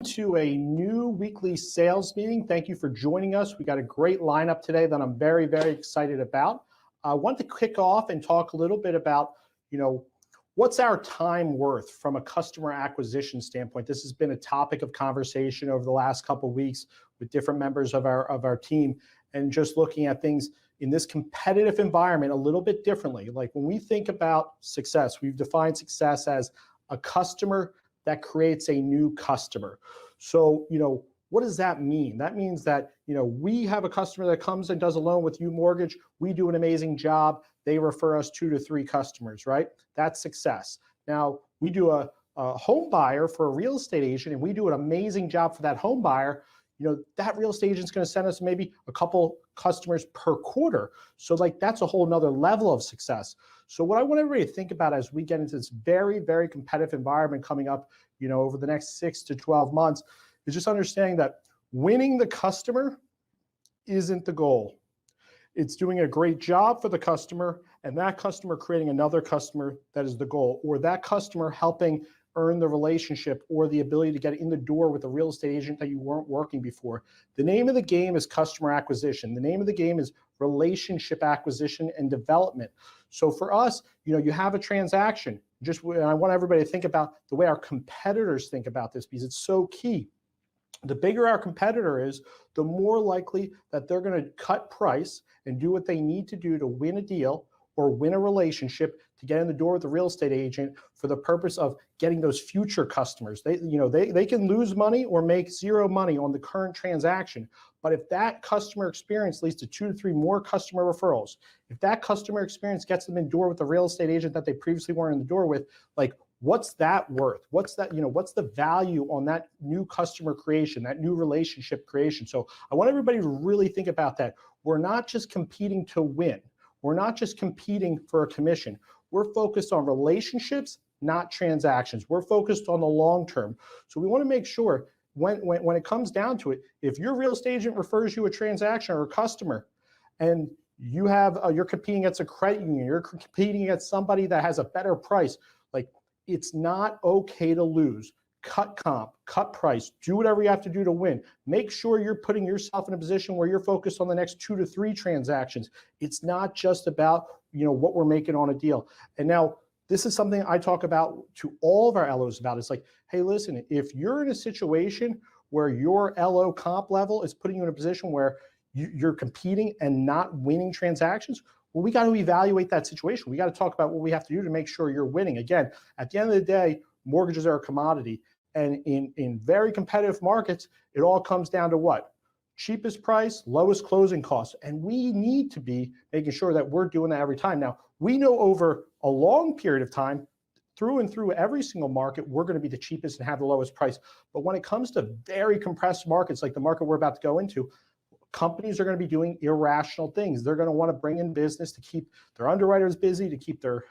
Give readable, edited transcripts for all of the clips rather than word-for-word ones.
To a new weekly sales meeting. Thank you for joining us. We got a great lineup today that I'm very, very excited about. I want to kick off and talk a little bit about, what's our time worth from a customer acquisition standpoint. This has been a topic of conversation over the last couple of weeks with different members of our team, and just looking at things in this competitive environment a little bit differently. Like when we think about success, we've defined success as a customer that creates a new customer. So, what does that mean? That means that, we have a customer that comes and does a loan with UMortgage. We do an amazing job. They refer us 2 to 3 customers, right? That's success. Now, we do a home buyer for a real estate agent, and we do an amazing job for that home buyer. That real estate agent's going to send us maybe a couple customers per quarter. So that's a whole nother level of success. So what I want everybody to think about as we get into this very, very competitive environment coming up, over the next 6 to 12 months, is just understanding that winning the customer isn't the goal. It's doing a great job for the customer, and that customer creating another customer that is the goal, or that customer helping earn the relationship or the ability to get in the door with a real estate agent that you weren't working before. The name of the game is customer acquisition. The name of the game is relationship acquisition and development. So for us, you have a transaction. And I want everybody to think about the way our competitors think about this, because it's so key. The bigger our competitor is, the more likely that they're going to cut price and do what they need to do to win a deal or win a relationship to get in the door with the real estate agent for the purpose of getting those future customers. They can lose money or make zero money on the current transaction. But if that customer experience leads to 2 to 3 more customer referrals, if that customer experience gets them in the door with the real estate agent that they previously weren't in the door with, what's that worth? What's the value on that new customer creation, that new relationship creation? So I want everybody to really think about that. We're not just competing to win. We're not just competing for a commission. We're focused on relationships, not transactions. We're focused on the long term. So we want to make sure when it comes down to it, if your real estate agent refers you a transaction or a customer, and you're competing against a credit union, you're competing against somebody that has a better price, it's not okay to lose. Cut comp, cut price, do whatever you have to do to win. Make sure you're putting yourself in a position where you're focused on the next 2 to 3 transactions. It's not just about, what we're making on a deal. And now this is something I talk about to all of our LOs about. It's like, hey, listen, if you're in a situation where your LO comp level is putting you in a position where you're competing and not winning transactions, well, we got to evaluate that situation. We got to talk about what we have to do to make sure you're winning. Again, at the end of the day, mortgages are a commodity. And in very competitive markets, it all comes down to what? Cheapest price, lowest closing costs. And we need to be making sure that we're doing that every time. Now, we know over a long period of time, through and through every single market, we're going to be the cheapest and have the lowest price. But when it comes to very compressed markets, like the market we're about to go into, companies are going to be doing irrational things. They're going to want to bring in business to keep their underwriters busy, to keep their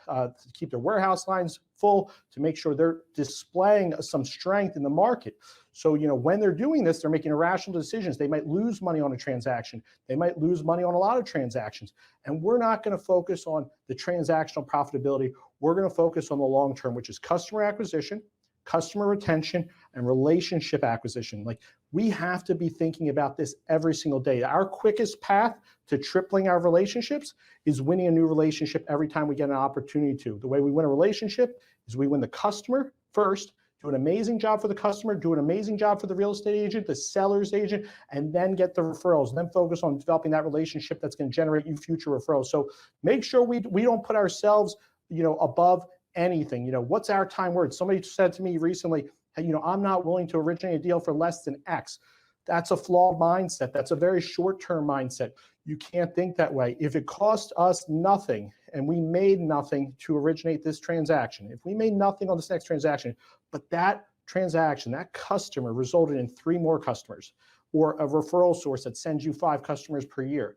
warehouse lines full, to make sure they're displaying some strength in the market. So, when they're doing this, they're making irrational decisions. They might lose money on a transaction. They might lose money on a lot of transactions. And we're not going to focus on the transactional profitability. We're going to focus on the long term, which is customer acquisition, customer retention, and relationship acquisition. We have to be thinking about this every single day. Our quickest path to tripling our relationships is winning a new relationship every time we get an opportunity to. The way we win a relationship is we win the customer first, do an amazing job for the customer, do an amazing job for the real estate agent, the seller's agent, and then get the referrals, and then focus on developing that relationship that's going to generate you future referrals. So make sure we don't put ourselves, above anything. What's our time worth? Somebody said to me recently, hey, I'm not willing to originate a deal for less than X. That's a flawed mindset. That's a very short-term mindset. You can't think that way. If it cost us nothing and we made nothing to originate this transaction, if we made nothing on this next transaction, but that transaction, that customer resulted in 3 more customers, or a referral source that sends you 5 customers per year,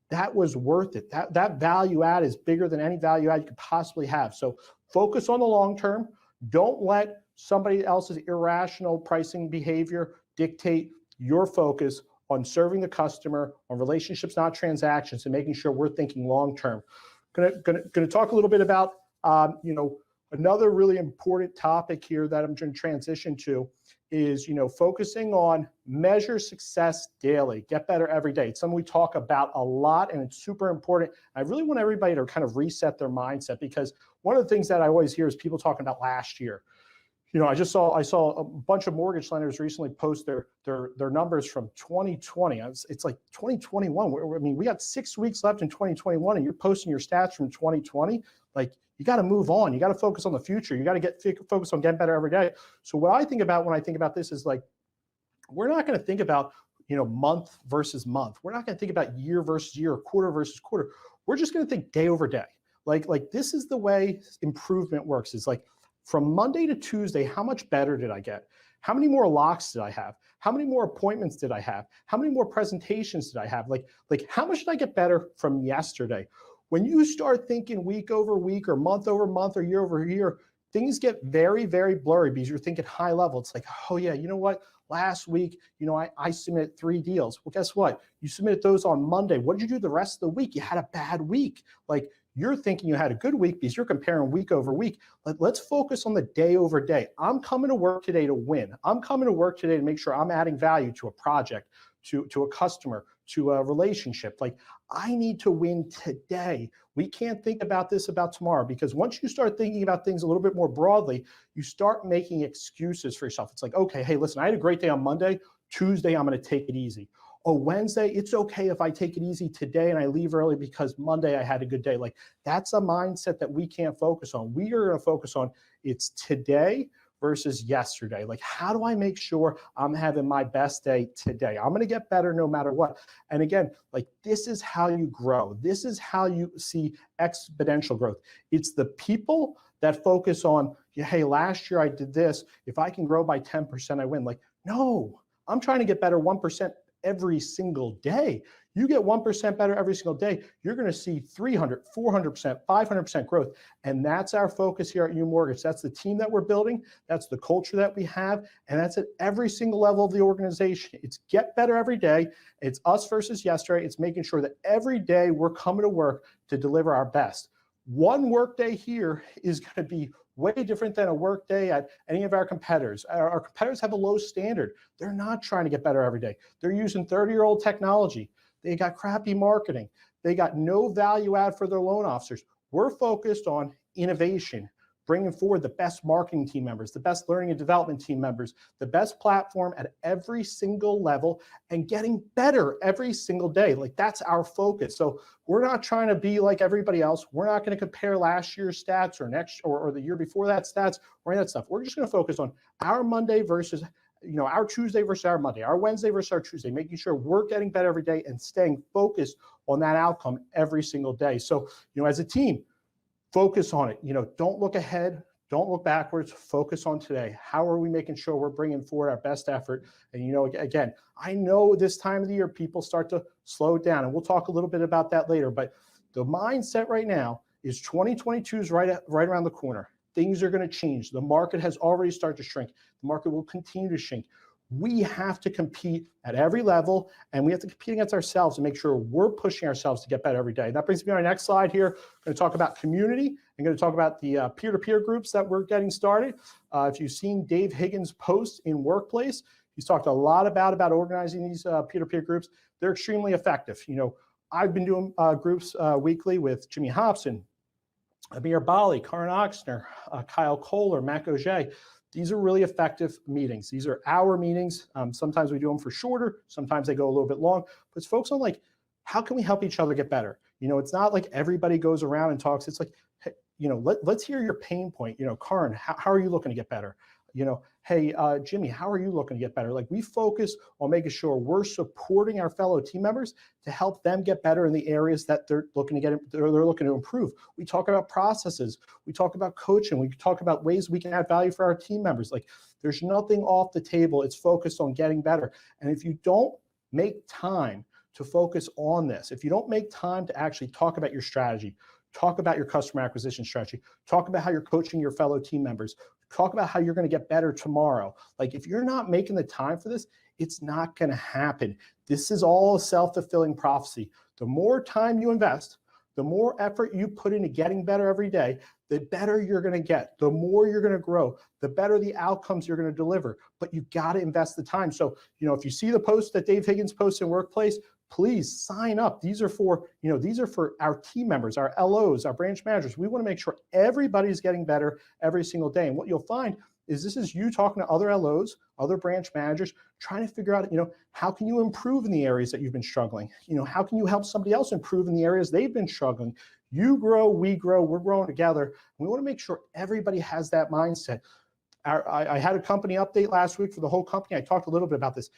that was worth it. That value add is bigger than any value add you could possibly have. So focus on the long term. Don't let somebody else's irrational pricing behavior dictate your focus on serving the customer, on relationships, not transactions, and making sure we're thinking long term. Gonna talk a little bit about Another really important topic here that I'm going to transition to is, focusing on measure success daily, get better every day. It's something we talk about a lot, and it's super important. I really want everybody to kind of reset their mindset, because one of the things that I always hear is people talking about last year. I saw a bunch of mortgage lenders recently post their numbers from 2020. It's like 2021. I mean, we got 6 weeks left in 2021, and you're posting your stats from 2020. Like, you got to move on. You got to focus on the future. You got to get focused on getting better every day. So what I think about when I think about this is, like, we're not going to think about, month versus month. We're not going to think about year versus year, quarter versus quarter. We're just going to think day over day. Like this is the way improvement works. It's like, from Monday to Tuesday, how much better did I get? How many more locks did I have? How many more appointments did I have? How many more presentations did I have? Like how much did I get better from yesterday? When you start thinking week over week or month over month or year over year, things get very, very blurry, because you're thinking high level. It's like, oh yeah, you know what? Last week, I submitted 3 deals. Well, guess what? You submitted those on Monday. What did you do the rest of the week? You had a bad week. Like, you're thinking you had a good week because you're comparing week over week. Let's focus on the day over day. I'm coming to work today to win. I'm coming to work today to make sure I'm adding value to a project, to a customer, to a relationship. Like, I need to win today. We can't think about this about tomorrow, because once you start thinking about things a little bit more broadly, you start making excuses for yourself. It's like, okay, hey, listen, I had a great day on Monday. Tuesday, I'm going to take it easy. Oh, Wednesday, it's okay if I take it easy today and I leave early because Monday I had a good day. Like, that's a mindset that we can't focus on. We are going to focus on it's today versus yesterday. Like, how do I make sure I'm having my best day today? I'm going to get better no matter what. And again, like, this is how you grow. This is how you see exponential growth. It's the people that focus on, hey, last year I did this. If I can grow by 10%, I win. Like, no, I'm trying to get better 1% every single day. You get 1% better every single day, you're going to see 300, 400%, 500% growth. And that's our focus here at UMortgage. That's the team that we're building. That's the culture that we have. And that's at every single level of the organization. It's get better every day. It's us versus yesterday. It's making sure that every day we're coming to work to deliver our best. One work day here is going to be way different than a work day at any of our competitors. Our competitors have a low standard. They're not trying to get better every day. They're using 30-year-old technology. They got crappy marketing. They got no value add for their loan officers. We're focused on innovation, bringing forward the best marketing team members, the best learning and development team members, the best platform at every single level, and getting better every single day. Like, that's our focus. So we're not trying to be like everybody else. We're not going to compare last year's stats or the year before that stats or any of that stuff. We're just going to focus on our Monday versus, our Tuesday versus our Monday, our Wednesday versus our Tuesday, making sure we're getting better every day and staying focused on that outcome every single day. So, as a team, focus on it. Don't look ahead. Don't look backwards. Focus on today. How are we making sure we're bringing forward our best effort? And, again, I know this time of the year, people start to slow down, and we'll talk a little bit about that later. But the mindset right now is 2022 is right around the corner. Things are going to change. The market has already started to shrink. The market will continue to shrink. We have to compete at every level, and we have to compete against ourselves and make sure we're pushing ourselves to get better every day. That brings me to our next slide here. I'm going to talk about community. I'm going to talk about the peer-to-peer groups that we're getting started. If you've seen Dave Higgins' post in Workplace, he's talked a lot about organizing these peer-to-peer groups. They're extremely effective. I've been doing groups weekly with Jimmy Hobson, Amir Bali, Karan Oxner, Kyle Kohler, Matt Gouge. These are really effective meetings. These are hour meetings. Sometimes we do them for shorter. Sometimes they go a little bit long. But it's focused on, like, how can we help each other get better? It's not like everybody goes around and talks. It's like, hey, let's hear your pain point. Karan, how are you looking to get better? Hey, Jimmy, how are you looking to get better? Like, we focus on making sure we're supporting our fellow team members to help them get better in the areas that they're looking to improve. We talk about processes. We talk about coaching. We talk about ways we can add value for our team members. Like, there's nothing off the table. It's focused on getting better. And if you don't make time to focus on this, if you don't make time to actually talk about your strategy, talk about your customer acquisition strategy, talk about how you're coaching your fellow team members, talk about how you're going to get better tomorrow. Like, if you're not making the time for this, it's not going to happen. This is all a self-fulfilling prophecy. The more time you invest, the more effort you put into getting better every day, the better you're going to get, the more you're going to grow, the better the outcomes you're going to deliver. But you've got to invest the time. So, if you see the post that Dave Higgins posts in Workplace, please sign up. These are for our team members, our LOs, our branch managers. We want to make sure everybody's getting better every single day. And what you'll find is this is you talking to other LOs, other branch managers, trying to figure out, how can you improve in the areas that you've been struggling? How can you help somebody else improve in the areas they've been struggling? You grow, we grow, we're growing together. We want to make sure everybody has that mindset. I had a company update last week for the whole company. I talked a little bit about this.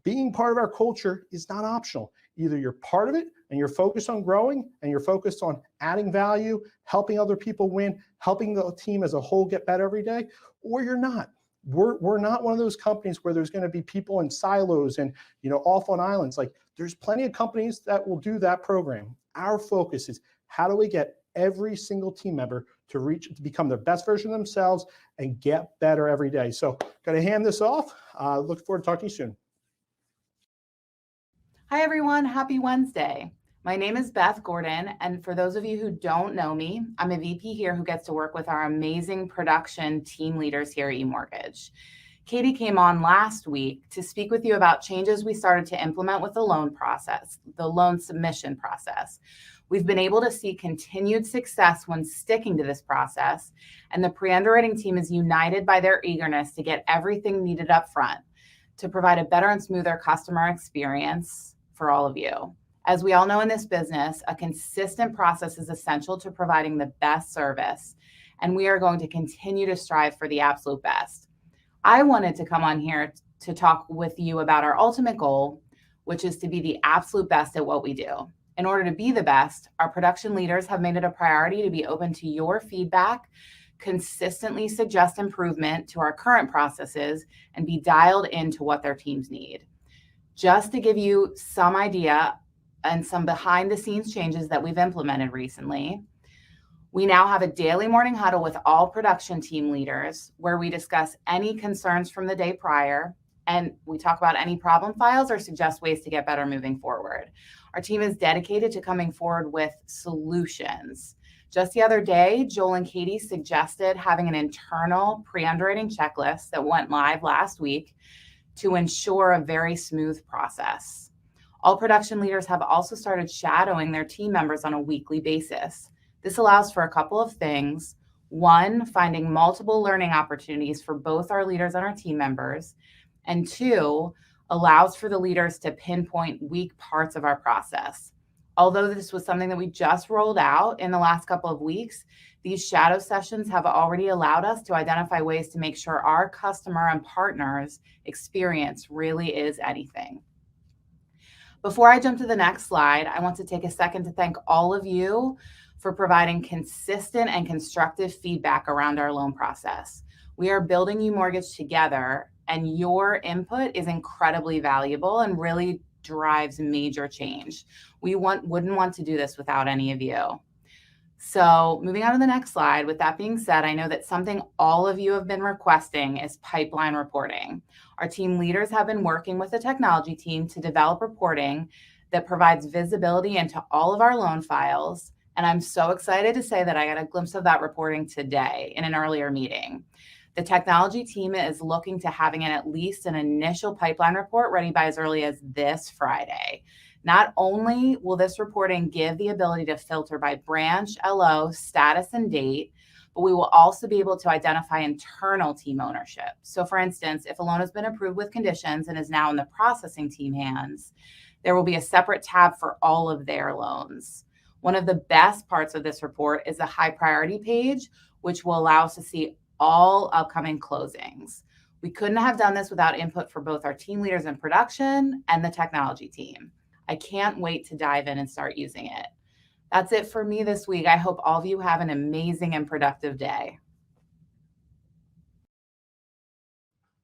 Being part of our culture is not optional. Either you're part of it and you're focused on growing and you're focused on adding value, helping other people win, helping the team as a whole get better every day, or you're not. We're not one of those companies where there's going to be people in silos and off on islands. Like, there's plenty of companies that will do that program. Our focus is, how do we get every single team member to become their best version of themselves and get better every day? So, got to hand this off. Look forward to talking to you soon. Hi, everyone. Happy Wednesday. My name is Beth Gordon, and for those of you who don't know me, I'm a VP here who gets to work with our amazing production team leaders here at UMortgage. Katie came on last week to speak with you about changes we started to implement with the loan process, the loan submission process. We've been able to see continued success when sticking to this process, and the pre-underwriting team is united by their eagerness to get everything needed up front to provide a better and smoother customer experience for all of you. As we all know in this business, a consistent process is essential to providing the best service, and we are going to continue to strive for the absolute best. I wanted to come on here to talk with you about our ultimate goal, which is to be the absolute best at what we do. In order to be the best, our production leaders have made it a priority to be open to your feedback, consistently suggest improvement to our current processes, and be dialed into what their teams need. Just to give you some idea and some behind the scenes changes that we've implemented recently, we now have a daily morning huddle with all production team leaders where we discuss any concerns from the day prior, and we talk about any problem files or suggest ways to get better moving forward. Our team is dedicated to coming forward with solutions. Just the other day, Joel and Katie suggested having an internal pre-underwriting checklist that went live last week to ensure a very smooth process. All production leaders have also started shadowing their team members on a weekly basis. This allows for a couple of things. One, finding multiple learning opportunities for both our leaders and our team members. And two, allows for the leaders to pinpoint weak parts of our process. Although this was something that we just rolled out in the last couple of weeks, these shadow sessions have already allowed us to identify ways to make sure our customer and partners' experience really is anything. Before I jump to the next slide, I want to take a second to thank all of you for providing consistent and constructive feedback around our loan process. We are building UMortgage together, and your input is incredibly valuable and really drives major change. We wouldn't want to do this without any of you. So moving on to the next slide, with that being said, I know that something all of you have been requesting is pipeline reporting. Our team leaders have been working with the technology team to develop reporting that provides visibility into all of our loan files. And I'm so excited to say that I got a glimpse of that reporting today in an earlier meeting. The technology team is looking to having at least an initial pipeline report ready by as early as this Friday. Not only will this reporting give the ability to filter by branch, LO, status, and date, but we will also be able to identify internal team ownership. So for instance, if a loan has been approved with conditions and is now in the processing team hands, there will be a separate tab for all of their loans. One of the best parts of this report is the high priority page, which will allow us to see all upcoming closings. We couldn't have done this without input for both our team leaders in production and the technology team. I can't wait to dive in and start using it. That's it for me this week. I hope all of you have an amazing and productive day.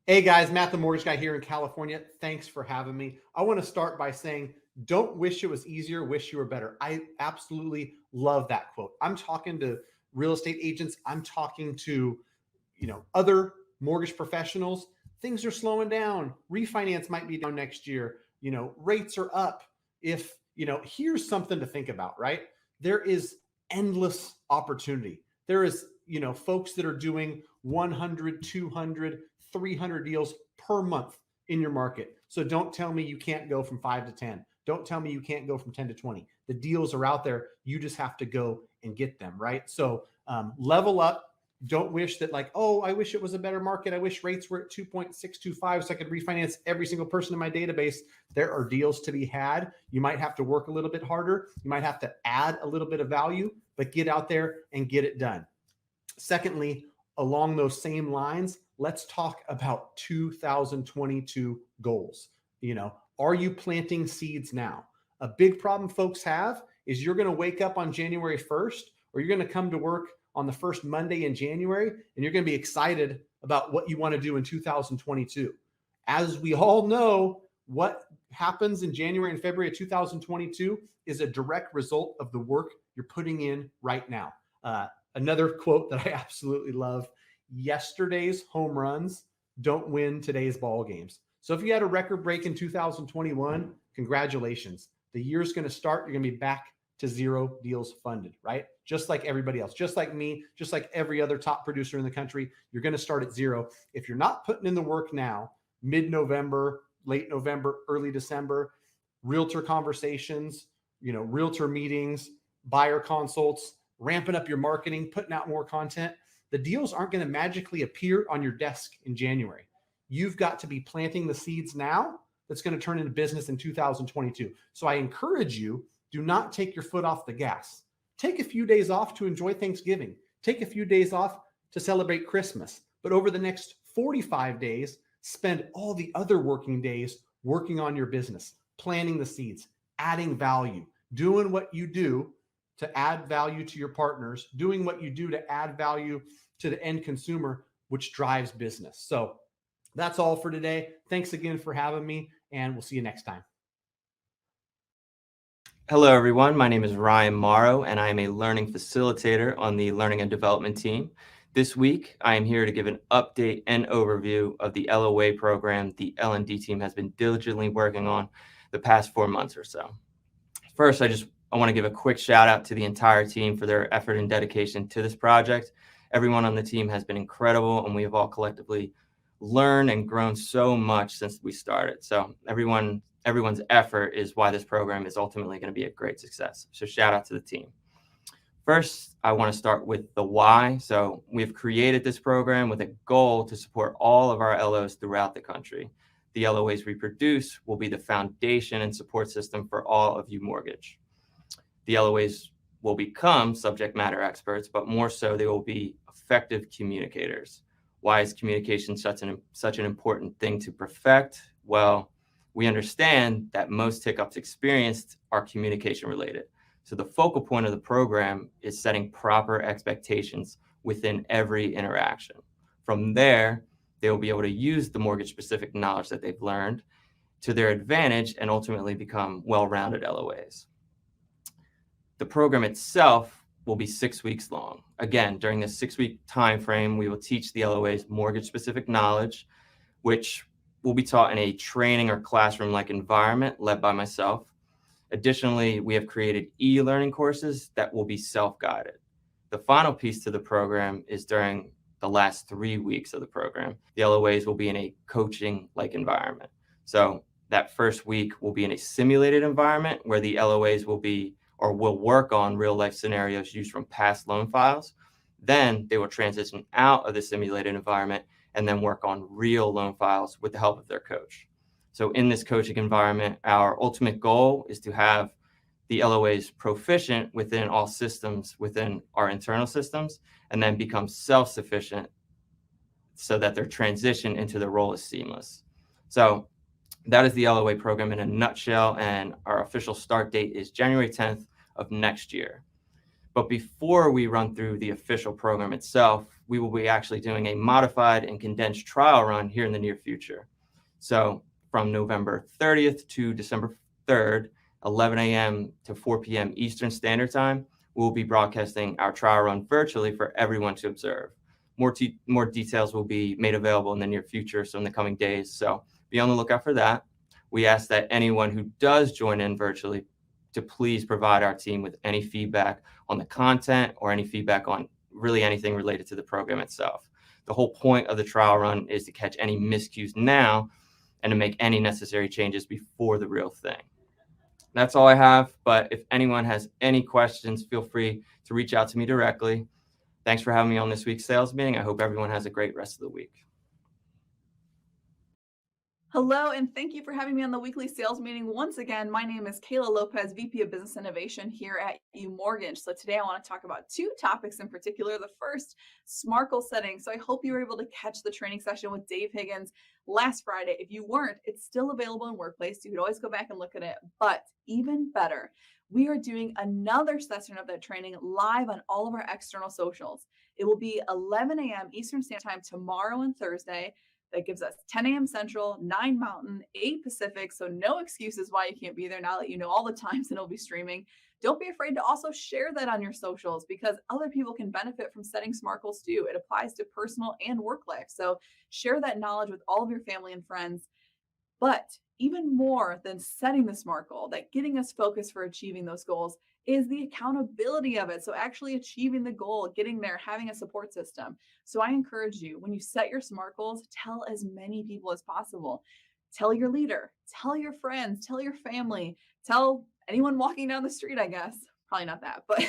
Hey guys, Matt the Mortgage Guy here in California. Thanks for having me. I want to start by saying, don't wish it was easier, wish you were better. I absolutely love that quote. I'm talking to real estate agents. I'm talking to, other mortgage professionals. Things are slowing down. Refinance might be down next year. Rates are up. Here's something to think about, right? There is endless opportunity. There is, folks that are doing 100, 200, 300 deals per month in your market. So don't tell me you can't go from 5 to 10. Don't tell me you can't go from 10 to 20. The deals are out there. You just have to go and get them, right? So level up. Don't wish that like, oh, I wish it was a better market. I wish rates were at 2.625 so I could refinance every single person in my database. There are deals to be had. You might have to work a little bit harder. You might have to add a little bit of value, but get out there and get it done. Secondly, along those same lines, let's talk about 2022 goals. Are you planting seeds now? A big problem folks have is you're going to wake up on January 1st, or you're going to come to work on the first Monday in January, and you're going to be excited about what you want to do in 2022. As we all know, what happens in January and February of 2022 is a direct result of the work you're putting in right now. Another quote that I absolutely love: yesterday's home runs don't win today's ball games. So if you had a record break in 2021, congratulations. The year's going to start. You're going to be back to 0 deals funded, right? Just like everybody else, just like me, just like every other top producer in the country, you're going to start at 0. If you're not putting in the work now, mid-November, late November, early December, realtor conversations, realtor meetings, buyer consults, ramping up your marketing, putting out more content, the deals aren't going to magically appear on your desk in January. You've got to be planting the seeds now that's going to turn into business in 2022. So I encourage you, do not take your foot off the gas. Take a few days off to enjoy Thanksgiving. Take a few days off to celebrate Christmas. But over the next 45 days, spend all the other working days working on your business, planting the seeds, adding value, doing what you do to add value to your partners, doing what you do to add value to the end consumer, which drives business. So that's all for today. Thanks again for having me, and we'll see you next time. Hello, everyone. My name is Ryan Morrow, and I am a learning facilitator on the learning and development team. This week, I am here to give an update and overview of the LOA program the L&D team has been diligently working on the past 4 months or so. First, I want to give a quick shout out to the entire team for their effort and dedication to this project. Everyone on the team has been incredible, and we have all collectively learned and grown so much since we started. So everyone's effort is why this program is ultimately going to be a great success. So shout out to the team. First, I want to start with the why. So we've created this program with a goal to support all of our LOs throughout the country. The LOAs we produce will be the foundation and support system for all of UMortgage. The LOAs will become subject matter experts, but more so they will be effective communicators. Why is communication such an important thing to perfect? Well, we understand that most hiccups experienced are communication related. So the focal point of the program is setting proper expectations within every interaction. From there, they will be able to use the mortgage specific knowledge that they've learned to their advantage and ultimately become well-rounded LOAs. The program itself will be 6 weeks long. Again, during this 6-week time frame, we will teach the LOAs mortgage-specific knowledge, which will be taught in a training or classroom-like environment led by myself. Additionally, we have created e-learning courses that will be self-guided. The final piece to the program is during the last 3 weeks of the program. The LOAs will be in a coaching-like environment. So that first week will be in a simulated environment where the LOAs will work on real-life scenarios used from past loan files. Then they will transition out of the simulated environment and then work on real loan files with the help of their coach. So in this coaching environment, our ultimate goal is to have the LOAs proficient within all systems within our internal systems and then become self-sufficient so that their transition into the role is seamless. So that is the LOA program in a nutshell, and our official start date is January 10th of next year. But before we run through the official program itself, we will be actually doing a modified and condensed trial run here in the near future. So from November 30th to December 3rd, 11 a.m. to 4 p.m. Eastern Standard Time, we'll be broadcasting our trial run virtually for everyone to observe. More details will be made available in the near future, so in the coming days. So be on the lookout for that. We ask that anyone who does join in virtually to please provide our team with any feedback on the content or any feedback on really anything related to the program itself. The whole point of the trial run is to catch any miscues now and to make any necessary changes before the real thing. That's all I have, but if anyone has any questions, feel free to reach out to me directly. Thanks for having me on this week's sales meeting. I hope everyone has a great rest of the week. Hello, and thank you for having me on the weekly sales meeting. Once again, my name is Kayla Lopez, VP of Business Innovation here at UMortgage. So today I want to talk about two topics in particular. The first, smart goal setting. So I hope you were able to catch the training session with Dave Higgins last Friday. If you weren't, it's still available in Workplace. You could always go back and look at it. But even better, we are doing another session of that training live on all of our external socials. It will be 11 a.m. Eastern Standard Time tomorrow and Thursday. That gives us 10 a.m. Central, 9 Mountain, 8 Pacific. So no excuses why you can't be there now that you know all the times that it'll be streaming. Don't be afraid to also share that on your socials because other people can benefit from setting SMART goals too. It applies to personal and work life. So share that knowledge with all of your family and friends. But even more than setting the SMART goal, that getting us focused for achieving those goals is the accountability of it. So actually achieving the goal, getting there, having a support system. So I encourage you, when you set your SMART goals, tell as many people as possible. Tell your leader, tell your friends, tell your family, tell anyone walking down the street, I guess. Probably not that, but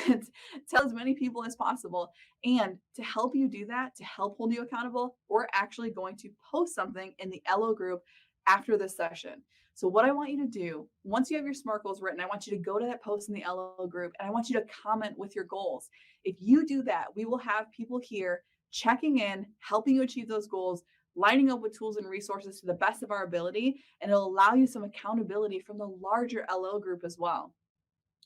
tell as many people as possible. And to help you do that, to help hold you accountable, we're actually going to post something in the LO group after this session. So what I want you to do, once you have your SMART goals written, I want you to go to that post in the LO group and I want you to comment with your goals. If you do that, we will have people here checking in, helping you achieve those goals, lining up with tools and resources to the best of our ability, and it'll allow you some accountability from the larger LO group as well.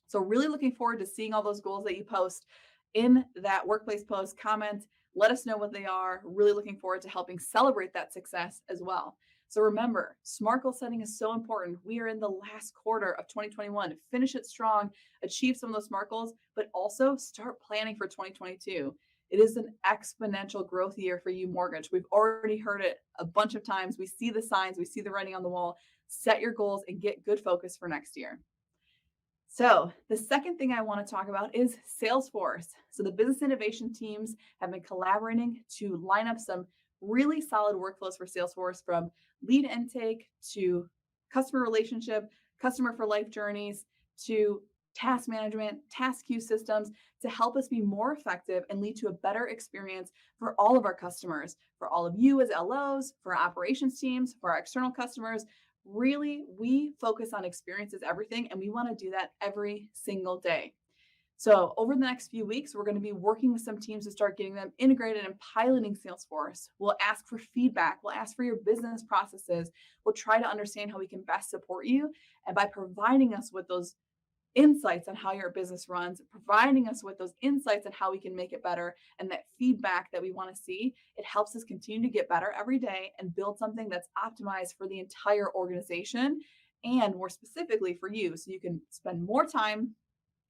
So really looking forward to seeing all those goals that you post in that workplace post. Comment, let us know what they are. Really looking forward to helping celebrate that success as well. So remember, SMART goal setting is so important. We are in the last quarter of 2021. Finish it strong, achieve some of those SMART goals, but also start planning for 2022. It is an exponential growth year for UMortgage. We've already heard it a bunch of times. We see the signs, we see the writing on the wall. Set your goals and get good focus for next year. So the second thing I want to talk about is Salesforce. So the business innovation teams have been collaborating to line up some really solid workflows for Salesforce, from lead intake to customer relationship, customer for life journeys, to task management, task queue systems, to help us be more effective and lead to a better experience for all of our customers, for all of you as LOs, for our operations teams, for our external customers. Really, we focus on experiences everything, and we want to do that every single day. So over the next few weeks, we're going to be working with some teams to start getting them integrated and piloting Salesforce. We'll ask for feedback. We'll ask for your business processes. We'll try to understand how we can best support you. And by providing us with those insights on how your business runs, providing us with those insights on how we can make it better, and that feedback that we want to see, it helps us continue to get better every day and build something that's optimized for the entire organization and more specifically for you. So you can spend more time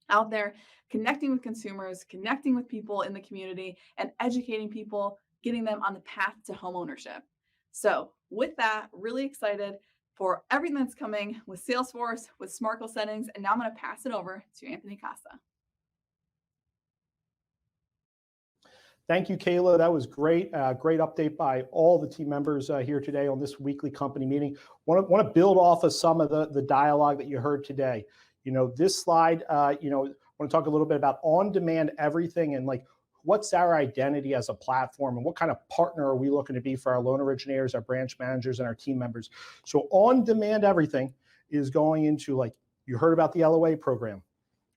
out there connecting with consumers, connecting with people in the community, and educating people, getting them on the path to home ownership. So with that, really excited for everything that's coming with Salesforce, with SMART goal settings. And now I'm going to pass it over to Anthony Casa. Thank you, Kayla. That was great. Great update by all the team members here today on this weekly company meeting. Want to build off of some of the dialogue that you heard today. This slide, I want to talk a little bit about on-demand everything and like what's our identity as a platform and what kind of partner are we looking to be for our loan originators, our branch managers, and our team members. So on-demand everything is going into, like you heard about the LOA program.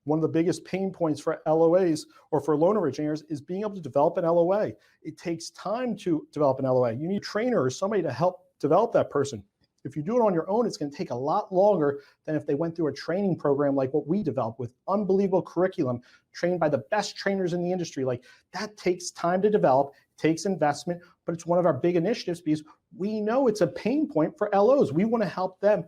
One of the biggest pain points for LOAs or for loan originators is being able to develop an LOA. It takes time to develop an LOA. You need a trainer or somebody to help develop that person. If you do it on your own, it's going to take a lot longer than if they went through a training program like what we developed with unbelievable curriculum, trained by the best trainers in the industry. Like that takes time to develop, takes investment, but it's one of our big initiatives because we know it's a pain point for LOs. We want to help them,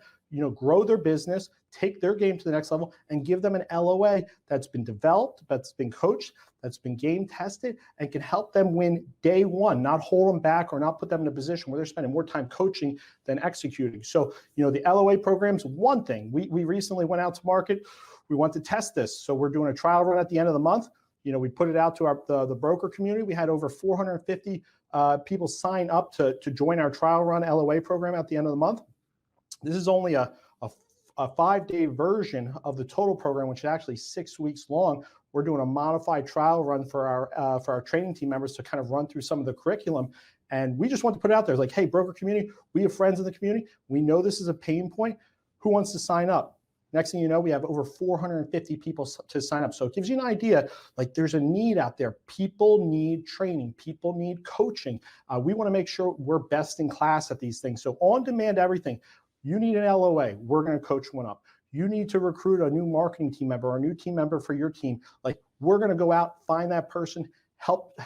grow their business, take their game to the next level, and give them an LOA that's been developed, that's been coached, that's been game tested, and can help them win day one, not hold them back or not put them in a position where they're spending more time coaching than executing. So, the LOA program's one thing. We recently went out to market. We want to test this. So we're doing a trial run at the end of the month. We put it out to the broker community. We had over 450 people sign up to join our trial run LOA program at the end of the month. This is only a 5-day version of the total program, which is actually 6 weeks long. We're doing a modified trial run for our training team members to kind of run through some of the curriculum. And we just want to put it out there. It's like, hey, broker community, we have friends in the community. We know this is a pain point. Who wants to sign up? Next thing you know, we have over 450 people to sign up. So it gives you an idea, like there's a need out there. People need training. People need coaching. We want to make sure we're best in class at these things. So on demand everything. You need an LOA. We're going to coach one up. You need to recruit a new marketing team member or a new team member for your team. Like we're going to go out, find that person, help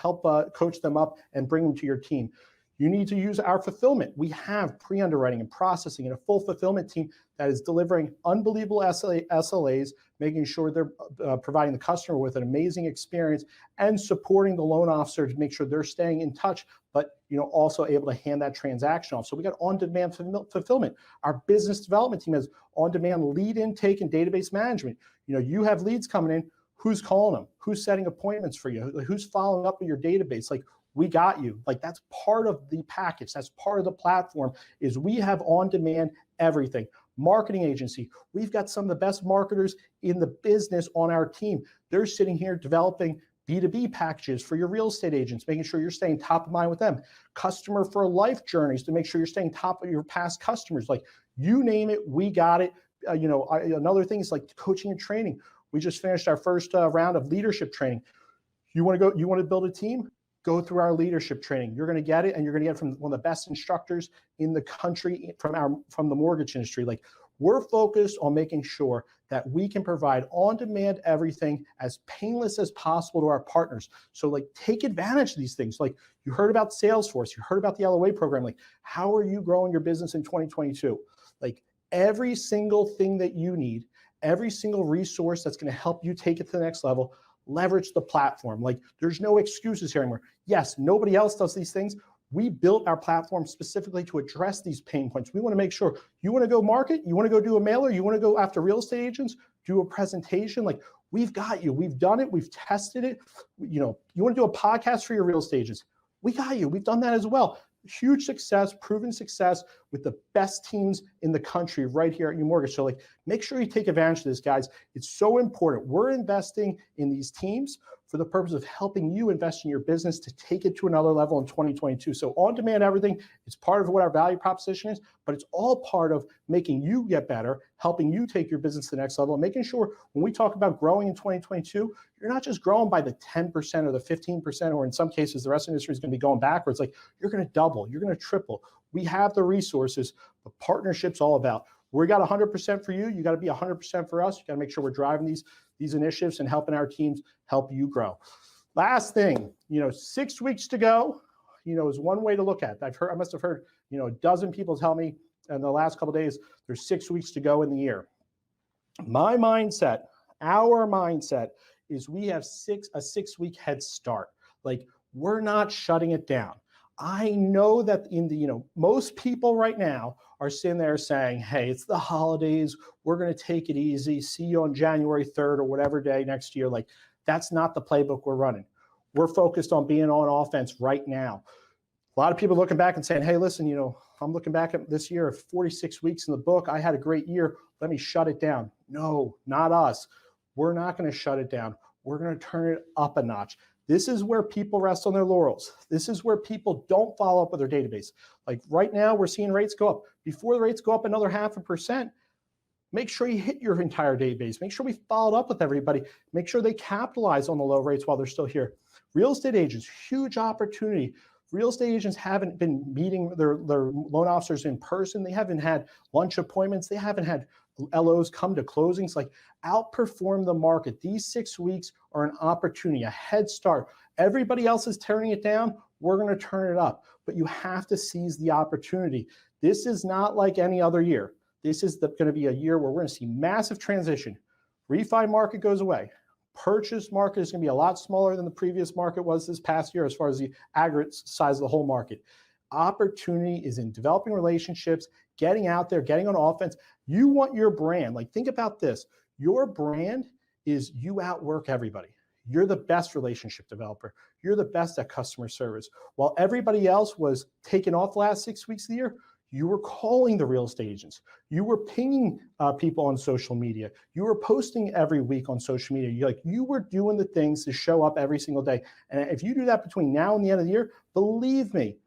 coach them up and bring them to your team. You need to use our fulfillment. We have pre-underwriting and processing and a full fulfillment team that is delivering unbelievable SLAs, making sure they're providing the customer with an amazing experience and supporting the loan officer to make sure they're staying in touch, but also able to hand that transaction off. So we got on-demand fulfillment. Our business development team has on-demand lead intake and database management. You have leads coming in. Who's calling them? Who's setting appointments for you? Who's following up with your database? Like, we got you. Like, that's part of the package. That's part of the platform is we have on-demand everything. Marketing agency. We've got some of the best marketers in the business on our team. They're sitting here developing B2B packages for your real estate agents, making sure you're staying top of mind with them. Customer for life journeys to make sure you're staying top of your past customers. Like, you name it, we got it. Another thing is like coaching and training. We just finished our first round of leadership training. You want to build a team? Go through our leadership training. You're going to get it, and you're going to get it from one of the best instructors in the country from the mortgage industry. Like, we're focused on making sure that we can provide on-demand everything as painless as possible to our partners. So like, take advantage of these things. Like, you heard about Salesforce, you heard about the LOA program. Like, how are you growing your business in 2022? Like, every single thing that you need, every single resource that's going to help you take it to the next level, leverage the platform. Like, there's no excuses here anymore. Yes, nobody else does these things. We built our platform specifically to address these pain points. We want to make sure you want to go market, you want to go do a mailer, you want to go after real estate agents, do a presentation. Like, we've got you. We've done it. We've tested it. You want to do a podcast for your real estate agents. We got you. We've done that as well. Huge success, proven success with the best teams in the country right here at UMortgage. So like, make sure you take advantage of this, guys. It's so important. We're investing in these teams for the purpose of helping you invest in your business to take it to another level in 2022. So on-demand everything is part of what our value proposition is, but it's all part of making you get better, helping you take your business to the next level, and making sure when we talk about growing in 2022, you're not just growing by the 10% or the 15%, or in some cases, the rest of the industry is going to be going backwards. Like, you're going to double, you're going to triple. We have the resources, but partnership's all about. We got 100% for you. You got to be 100% for us. You got to make sure we're driving these initiatives and helping our teams help you grow. Last thing, 6 weeks to go, is one way to look at it. I must have heard, a dozen people tell me in the last couple of days, there's 6 weeks to go in the year. My mindset, our mindset is we have a 6-week head start. Like, we're not shutting it down. I know that most people right now are sitting there saying, hey, it's the holidays. We're going to take it easy. See you on January 3rd or whatever day next year. Like, that's not the playbook we're running. We're focused on being on offense right now. A lot of people looking back and saying, hey, listen, I'm looking back at this year of 46 weeks in the book. I had a great year. Let me shut it down. No, not us. We're not going to shut it down. We're going to turn it up a notch. This is where people rest on their laurels. This is where people don't follow up with their database. Like, right now, we're seeing rates go up. Before the rates go up another 0.5%, make sure you hit your entire database. Make sure we followed up with everybody. Make sure they capitalize on the low rates while they're still here. Real estate agents, huge opportunity. Real estate agents haven't been meeting their loan officers in person. They haven't had lunch appointments. They haven't had LOs come to closings. Like, outperform the market. These 6 weeks are an opportunity, a head start. Everybody else is turning it down. We're going to turn it up, but you have to seize the opportunity. This is not like any other year. This is going to be a year where we're going to see massive transition. Refi market goes away. Purchase market is going to be a lot smaller than the previous market was this past year as far as the aggregate size of the whole market. Opportunity is in developing relationships, getting out there, getting on offense. You want your brand. Like, think about this. Your brand is you outwork everybody. You're the best relationship developer. You're the best at customer service. While everybody else was taking off the last 6 weeks of the year, you were calling the real estate agents. You were pinging people on social media. You were posting every week on social media. You were doing the things to show up every single day. And if you do that between now and the end of the year, believe me,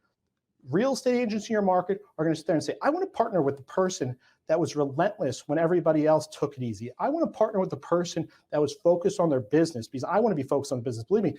real estate agents in your market are going to sit there and say, I want to partner with the person that was relentless when everybody else took it easy. I want to partner with the person that was focused on their business because I want to be focused on the business. Believe me,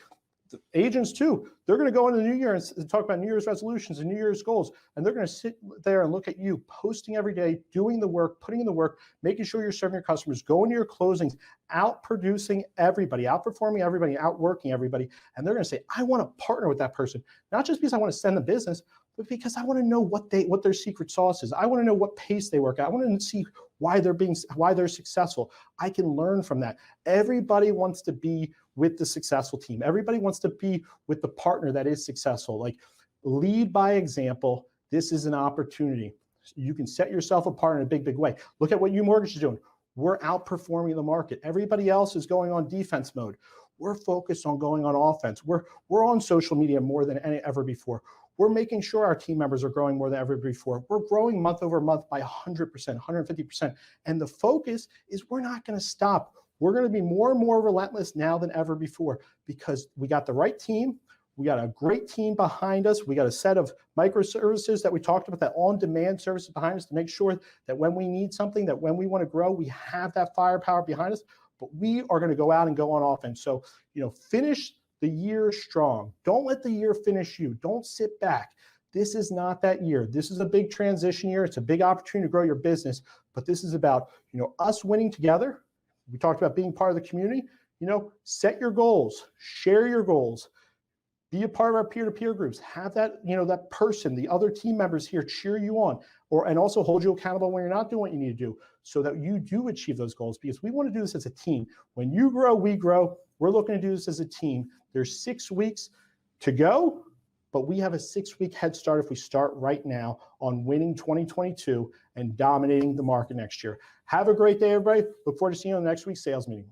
the agents too, they're going to go into the new year and talk about New Year's resolutions and New Year's goals. And they're going to sit there and look at you posting every day, doing the work, putting in the work, making sure you're serving your customers, going to your closings, outproducing everybody, outperforming everybody, outworking everybody. And they're going to say, I want to partner with that person, not just because I want to send the business, but because I want to know what their secret sauce is. I want to know what pace they work at. I want to see why they're successful. I can learn from that. Everybody wants to be with the successful team. Everybody wants to be with the partner that is successful. Like, lead by example. This is an opportunity. You can set yourself apart in a big, big way. Look at what UMortgage is doing. We're outperforming the market. Everybody else is going on defense mode. We're focused on going on offense. We're on social media more than ever before. We're making sure our team members are growing more than ever before. We're growing month over month by 100%, 150%. And the focus is we're not going to stop. We're going to be more and more relentless now than ever before because we got the right team. We got a great team behind us. We got a set of microservices that we talked about, that on-demand services behind us to make sure that when we need something, that when we want to grow, we have that firepower behind us. But we are going to go out and go on offense. So, finish the year strong. Don't let the year finish you. Don't sit back. This is not that year. This is a big transition year. It's a big opportunity to grow your business. But this is about, us winning together. We talked about being part of the community. Set your goals, share your goals, be a part of our peer-to-peer groups. Have that, that person, the other team members here cheer you on, and also hold you accountable when you're not doing what you need to do so that you do achieve those goals, because we want to do this as a team. When you grow, we grow. We're looking to do this as a team. There's 6 weeks to go, but we have a 6-week head start if we start right now on winning 2022 and dominating the market next year. Have a great day, everybody. Look forward to seeing you on the next week's sales meeting.